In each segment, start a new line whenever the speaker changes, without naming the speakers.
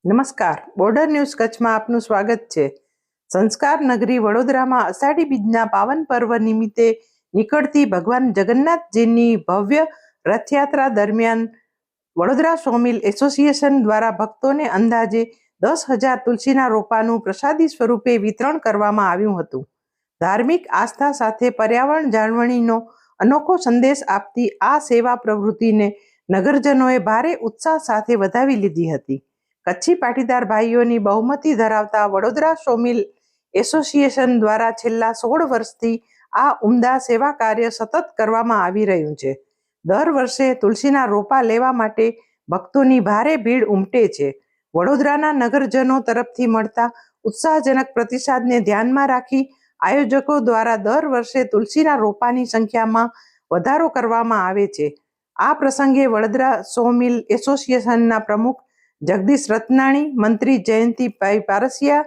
નમસ્કાર, border news કચ્છમાં આપનું સ્વાગત છે. સંસ્કાર નગરી વડોદરામાં અષાઢી બીજના પાવન પર્વ નિમિત્તે નીકળતી ભગવાન જગન્નાથજીની ભવ્ય રથયાત્રા દરમિયાન વડોદરા સોમિલ એસોસિએશન દ્વારા ભક્તોને અંદાજે 10,000 તુલસીના રોપાનું પ્રસાદી સ્વરૂપે વિતરણ કરવામાં આવ્યું હતું. ધાર્મિક આસ્થા સાથે પર્યાવરણ જાળવણીનો અનોખો સંદેશ આપતી આ સેવા પ્રવૃત્તિને નગરજનોએ ભારે ઉત્સાહ સાથે વધાવી લીધી હતી. કચ્છી પાટીદાર ભાઈઓની બહુમતી ધરાવતા વડોદરા સોમિલ એસોસિએશન દ્વારા છેલ્લા 16 વર્ષથી આ ઉમદા સેવા કાર્ય સતત કરવામાં આવી રહ્યું છે. દર વર્ષે તુલસીના રોપા લેવા માટે ભક્તોની ભારે ભીડ ઉમટે છે. વડોદરાના નગરજનો તરફથી મળતા ઉત્સાહજનક પ્રતિસાદને ધ્યાનમાં રાખી આયોજકો દ્વારા દર વર્ષે તુલસીના રોપાની સંખ્યામાં વધારો કરવામાં આવે છે. આ પ્રસંગે વડોદરા સોમિલ એસોસિએશનના પ્રમુખ જગદીશ રત્નાણી, મંત્રી જયંતિભાઈ પારસિયા,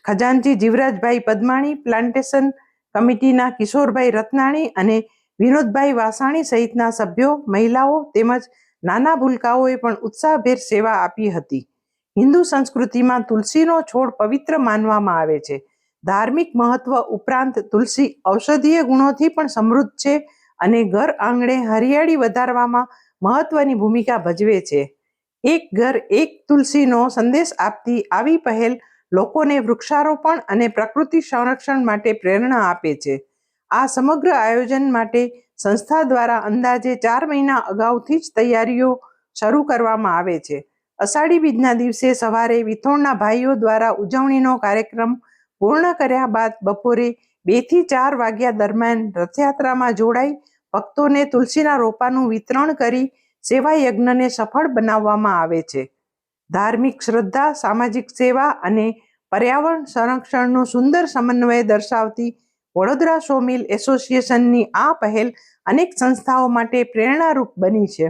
ખજાનચી જીવરાજભાઈ પદમાણી, પ્લાન્ટેશન કમિટીના કિશોરભાઈ રત્નાણી અને વિનોદભાઈ વાસાણી સહિતના સભ્યો, મહિલાઓ તેમજ નાના ભૂલકાઓએ પણ ઉત્સાહભેર સેવા આપી હતી. હિન્દુ સંસ્કૃતિમાં તુલસીનો છોડ પવિત્ર માનવામાં આવે છે. ધાર્મિક મહત્વ ઉપરાંત તુલસી ઔષધીય ગુણોથી પણ સમૃદ્ધ છે અને ઘર આંગણે હરિયાળી વધારવામાં મહત્વની ભૂમિકા ભજવે છે. એક ઘર એક તુલસીનો સંદેશ આપતી આવી પહેલ લોકોને વૃક્ષારોપણ અને પ્રકૃતિ સંરક્ષણ માટે પ્રેરણા આપે છે. આ સમગ્ર આયોજન માટે સંસ્થા દ્વારા અંદાજે 4 મહિના અગાઉથી જ તૈયારીઓ શરૂ કરવામાં આવે છે. અષાઢી બીજના દિવસે સવારે વિથોણના ભાઈઓ દ્વારા ઉજવણીનો કાર્યક્રમ પૂર્ણ કર્યા બાદ બપોરે 2 થી 4 વાગ્યા દરમિયાન રથયાત્રામાં જોડાઈ ભક્તોને તુલસીના રોપાનું વિતરણ કરી સેવા યજ્ઞને સફળ બનાવવામાં આવે છે. ધાર્મિક શ્રદ્ધા, સામાજિક સેવા અને પર્યાવરણ સંરક્ષણનો સુંદર સમન્વય દર્શાવતી વડોદરા સોમિલ એસોસિએશનની આ પહેલ અનેક સંસ્થાઓ માટે પ્રેરણારૂપ બની છે.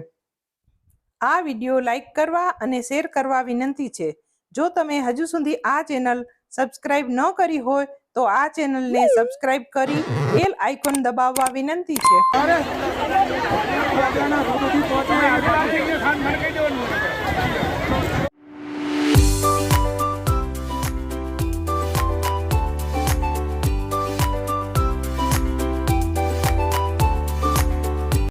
આ વિડીયો લાઈક કરવા અને શેર કરવા વિનંતી છે. જો તમે હજુ સુધી આ ચેનલ સબસ્ક્રાઇબ ન કરી હોય તો આ ચેનલને સબસ્ક્રાઇબ કરી બેલ આઇકોન દબાવવા વિનંતી છે.